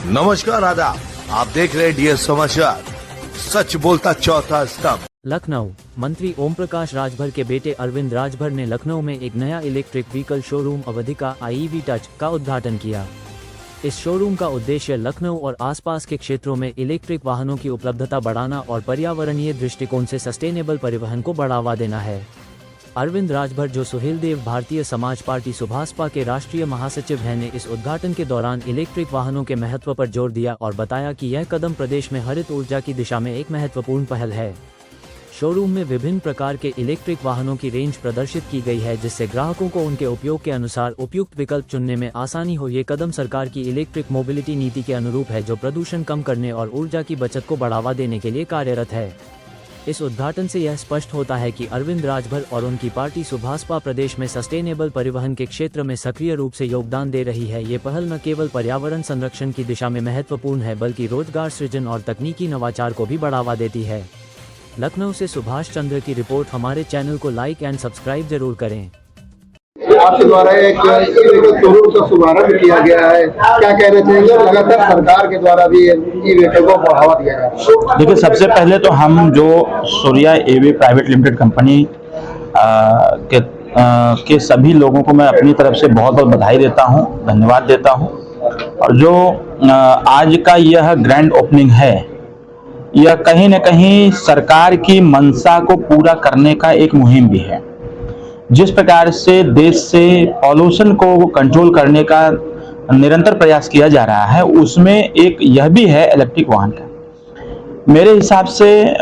नमस्कार आदाब, आप देख रहे हैं डीएस समाचार। सच बोलता चौथा स्तंभ। लखनऊ मंत्री ओम प्रकाश राजभर के बेटे अरविंद राजभर ने लखनऊ में एक नया इलेक्ट्रिक व्हीकल शोरूम अवधिका IEV टच का उद्घाटन किया। इस शोरूम का उद्देश्य लखनऊ और आसपास के क्षेत्रों में इलेक्ट्रिक वाहनों की उपलब्धता बढ़ाना और पर्यावरणीय दृष्टिकोण से सस्टेनेबल परिवहन को बढ़ावा देना है। अरविंद राजभर, जो सुहेलदेव भारतीय समाज पार्टी सुभासपा के राष्ट्रीय महासचिव हैं, ने इस उद्घाटन के दौरान इलेक्ट्रिक वाहनों के महत्व पर जोर दिया और बताया कि यह कदम प्रदेश में हरित ऊर्जा की दिशा में एक महत्वपूर्ण पहल है। शोरूम में विभिन्न प्रकार के इलेक्ट्रिक वाहनों की रेंज प्रदर्शित की गई है, जिससे ग्राहकों को उनके उपयोग के अनुसार उपयुक्त विकल्प चुनने में आसानी हो। ये कदम सरकार की इलेक्ट्रिक मोबिलिटी नीति के अनुरूप है, जो प्रदूषण कम करने और ऊर्जा की बचत को बढ़ावा देने के लिए कार्यरत है। इस उद्घाटन से यह स्पष्ट होता है कि अरविंद राजभर और उनकी पार्टी सुभासपा प्रदेश में सस्टेनेबल परिवहन के क्षेत्र में सक्रिय रूप से योगदान दे रही है। ये पहल न केवल पर्यावरण संरक्षण की दिशा में महत्वपूर्ण है, बल्कि रोजगार सृजन और तकनीकी नवाचार को भी बढ़ावा देती है। लखनऊ से सुभाष चंद्र की रिपोर्ट। हमारे चैनल को लाइक एंड सब्सक्राइब जरूर करें। आपके द्वारा एक शोरूम का शुभारंभ किया गया है, क्या कहना चाहिए? लगातार सरकार के द्वारा भी ई-व्हीकल को बढ़ावा दिया जा रहा है। देखिए, सबसे पहले तो हम जो सूर्या एवी प्राइवेट लिमिटेड कंपनी के सभी लोगों को मैं अपनी तरफ से बहुत बहुत बधाई देता हूं, धन्यवाद देता हूं। और जो आज का यह ग्रैंड ओपनिंग है, यह कहीं न कहीं सरकार की मंशा को पूरा करने का एक मुहिम भी है। जिस प्रकार से देश से पॉल्यूशन को कंट्रोल करने का निरंतर प्रयास किया जा रहा है, उसमें एक यह भी है इलेक्ट्रिक वाहन का। मेरे हिसाब से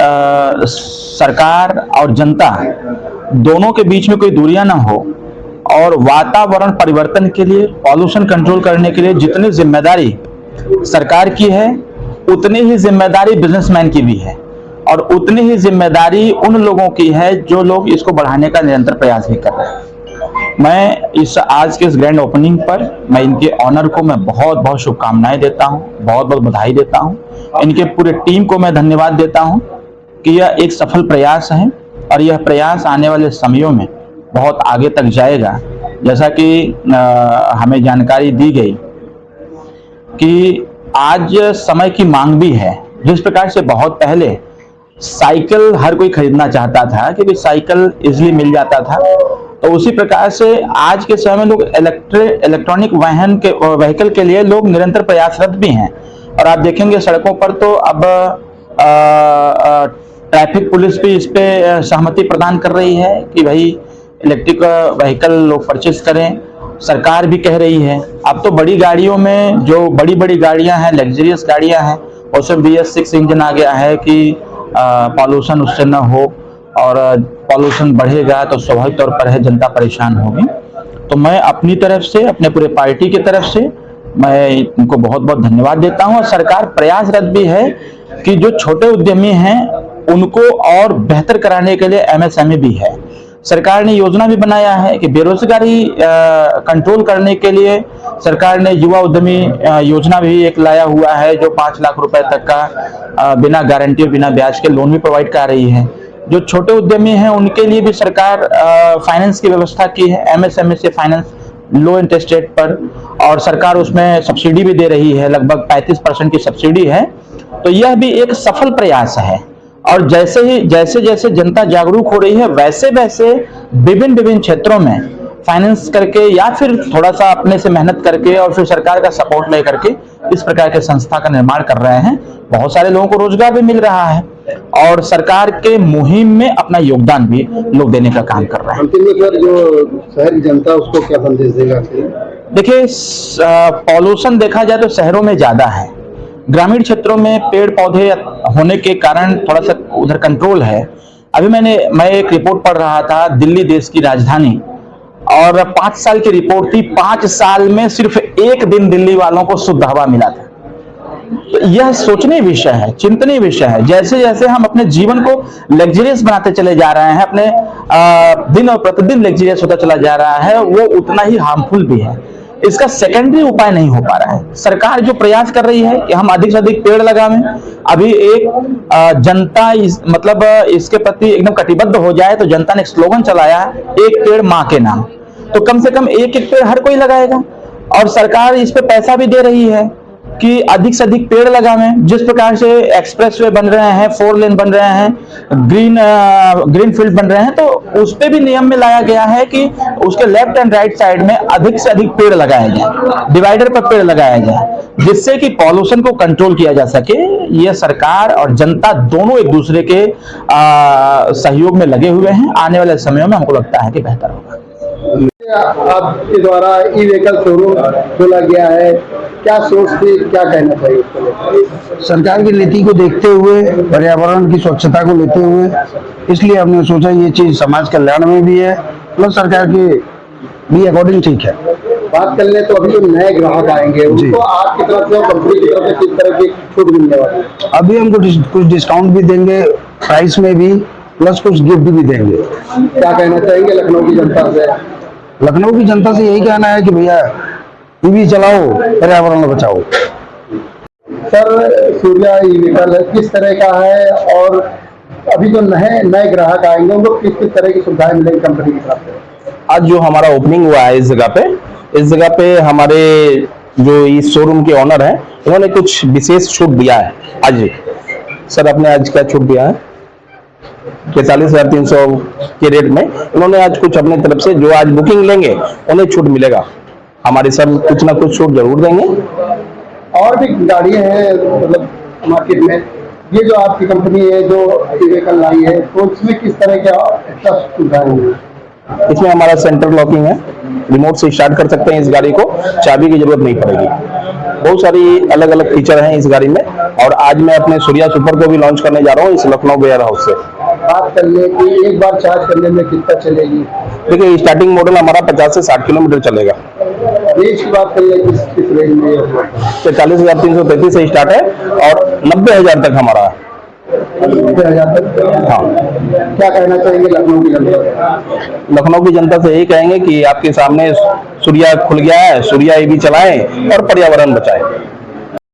सरकार और जनता दोनों के बीच में कोई दूरियां ना हो, और वातावरण परिवर्तन के लिए, पॉल्यूशन कंट्रोल करने के लिए जितनी जिम्मेदारी सरकार की है, उतनी ही जिम्मेदारी बिजनेसमैन की भी है, और उतनी ही जिम्मेदारी उन लोगों की है जो लोग इसको बढ़ाने का निरंतर प्रयास भी कर रहे हैं। मैं आज के इस ग्रैंड ओपनिंग पर मैं इनके ऑनर को मैं बहुत बहुत शुभकामनाएं देता हूं, बहुत बहुत बधाई देता हूं। इनके पूरे टीम को मैं धन्यवाद देता हूं कि यह एक सफल प्रयास है, और यह प्रयास आने वाले समयों में बहुत आगे तक जाएगा। जैसा कि हमें जानकारी दी गई कि आज समय की मांग भी है। जिस प्रकार से बहुत पहले साइकिल हर कोई खरीदना चाहता था, क्योंकि साइकिल इजीली मिल जाता था, तो उसी प्रकार से आज के समय में लोग इलेक्ट्रॉनिक व्हीकल के लिए लोग निरंतर प्रयासरत भी हैं। और आप देखेंगे सड़कों पर तो अब ट्रैफिक पुलिस भी इस पे सहमति प्रदान कर रही है कि भाई इलेक्ट्रिक व्हीकल लोग परचेज करें। सरकार भी कह रही है। अब तो बड़ी गाड़ियों में, जो बड़ी बड़ी गाड़ियां हैं, लग्जरियस गाड़ियां हैं, उसमें BS6 इंजन आ गया है कि पॉल्यूशन उससे न हो, और पॉल्यूशन बढ़ेगा तो स्वाभाविक तौर पर है जनता परेशान होगी। तो मैं अपनी तरफ से, अपने पूरे पार्टी की तरफ से मैं इनको बहुत बहुत धन्यवाद देता हूं। और सरकार प्रयासरत भी है कि जो छोटे उद्यमी हैं उनको और बेहतर कराने के लिए MSME भी है। सरकार ने योजना भी बनाया है कि बेरोजगारी कंट्रोल करने के लिए सरकार ने युवा उद्यमी योजना भी एक लाया हुआ है, जो 5 लाख रुपए तक का बिना गारंटी और बिना ब्याज के लोन भी प्रोवाइड कर रही है। जो छोटे उद्यमी हैं उनके लिए भी सरकार फाइनेंस की व्यवस्था की है, MSME से फाइनेंस लो इंटरेस्ट रेट पर, और सरकार उसमें सब्सिडी भी दे रही है, लगभग 35% की सब्सिडी है। तो यह भी एक सफल प्रयास है। और जैसे जैसे जनता जागरूक हो रही है, वैसे वैसे विभिन्न क्षेत्रों में फाइनेंस करके या फिर थोड़ा सा अपने से मेहनत करके और फिर सरकार का सपोर्ट ले करके इस प्रकार के संस्था का निर्माण कर रहे हैं। बहुत सारे लोगों को रोजगार भी मिल रहा है, और सरकार के मुहिम में अपना योगदान भी लोग देने का काम कर रहे हैं। अंतिम में सर, जो शहर की जनता उसको क्या संदेश देगा? देखिए, पॉल्यूशन देखा जाए तो शहरों में ज्यादा है। ग्रामीण क्षेत्रों में पेड़ पौधे होने के कारण थोड़ा सा उधर कंट्रोल है। अभी मैं एक रिपोर्ट पढ़ रहा था, दिल्ली देश की राजधानी, और 5 साल की रिपोर्ट थी। 5 साल में सिर्फ एक दिन दिल्ली वालों को शुद्ध हवा मिला था। तो यह सोचनीय विषय है, चिंतनीय विषय है। जैसे जैसे हम अपने जीवन को लग्जरियस बनाते चले जा रहे हैं, अपने दिन और प्रतिदिन लग्जरियस होता चला जा रहा है, वो उतना ही हार्मफुल भी है। इसका सेकेंडरी उपाय नहीं हो पा रहा है। सरकार जो प्रयास कर रही है कि हम अधिक से अधिक पेड़ लगावें, अभी एक जनता मतलब इसके प्रति एकदम कटिबद्ध हो जाए, तो जनता ने एक स्लोगन चलाया, एक पेड़ माँ के नाम। तो कम से कम एक एक पेड़ हर कोई लगाएगा, और सरकार इस पे पैसा भी दे रही है। कि अधिक से अधिक पेड़ लगावें। जिस प्रकार से एक्सप्रेसवे बन रहे हैं, 4 लेन बन रहे हैं, ग्रीन फील्ड बन रहे हैं, तो उस पे भी नियम में लाया गया है कि उसके लेफ्ट एंड राइट साइड में अधिक से अधिक पेड़ लगाए जाएं, डिवाइडर पर पेड़ लगाया जाए, जिससे कि पॉल्यूशन को कंट्रोल किया जा सके। यह सरकार और जनता दोनों एक दूसरे के सहयोग में लगे हुए हैं। आने वाले समयों में हमको लगता है कि बेहतर होगा। आपके द्वारा ई व्हीकल शोरूम खोला गया है, क्या सोच थी, क्या कहना चाहिए इसको लेकर? सरकार की नीति को देखते हुए, पर्यावरण की स्वच्छता को लेते हुए, इसलिए हमने सोचा ये चीज समाज कल्याण में भी है, प्लस सरकार के भी अकॉर्डिंग ठीक है। बात कर ले तो अभी जो नए ग्राहक आएंगे उनको आपकी तरफ से और कंपनी की तरफ से किस तरह की छूट मिलने वाली है? अभी हमको कुछ डिस्काउंट भी देंगे प्राइस में भी, प्लस कुछ गिफ्ट भी देंगे। क्या कहना चाहेंगे लखनऊ की जनता से? लखनऊ की जनता से यही कहना है कि भैया ईवी चलाओ, पर्यावरण बचाओ। सर, सूर्या ई व्हीकल किस तरह का है और अभी जो नए ग्राहक आएंगे उनको किस किस तरह की सुविधाएं मिलेंगी कंपनी की तरफ से? आज जो हमारा ओपनिंग हुआ है इस जगह पे हमारे जो इस शोरूम के ऑनर हैं उन्होंने कुछ विशेष छूट दिया है। आज सर आपने आज क्या छूट दिया है? 43,300 के रेट में उन्होंने आज कुछ अपने तरफ से जो आज बुकिंग लेंगे उन्हें छूट मिलेगा। हमारे सर कुछ ना कुछ छूट जरूर देंगे। और भी गाड़ियां हैं मतलब मार्केट में, ये जो आपकी कंपनी है जो ई व्हीकल लाई है तो उसमें किस तरह के एक्स्ट्रा सुविधाएं हैं? इसमें हमारा सेंटर लॉकिंग है, रिमोट से स्टार्ट कर सकते हैं इस गाड़ी को, चाबी की जरूरत नहीं पड़ेगी। बहुत सारी अलग अलग फीचर हैं इस गाड़ी में। और आज मैं अपने सूर्या सुपर को भी लॉन्च करने जा रहा हूँ इस लखनऊ वेयर हाउस से। बात कर ले कि एक बार चार्ज करने में कितना चलेगी? देखिए स्टार्टिंग मॉडल हमारा 50 से 60 किलोमीटर चलेगा। रेंज की बात कर ले किस रेंज में? 43,333 से स्टार्ट है और 90,000 तक हमारा है। 90,000 तक? हाँ। क्या कहना चाहेंगे लखनऊ की जनता? लखनऊ की जनता से यही कहेंगे कि आपके सामने सूर्या खुल गया है, सूर्या ईवी चलाएं और पर्यावरण बचाएं।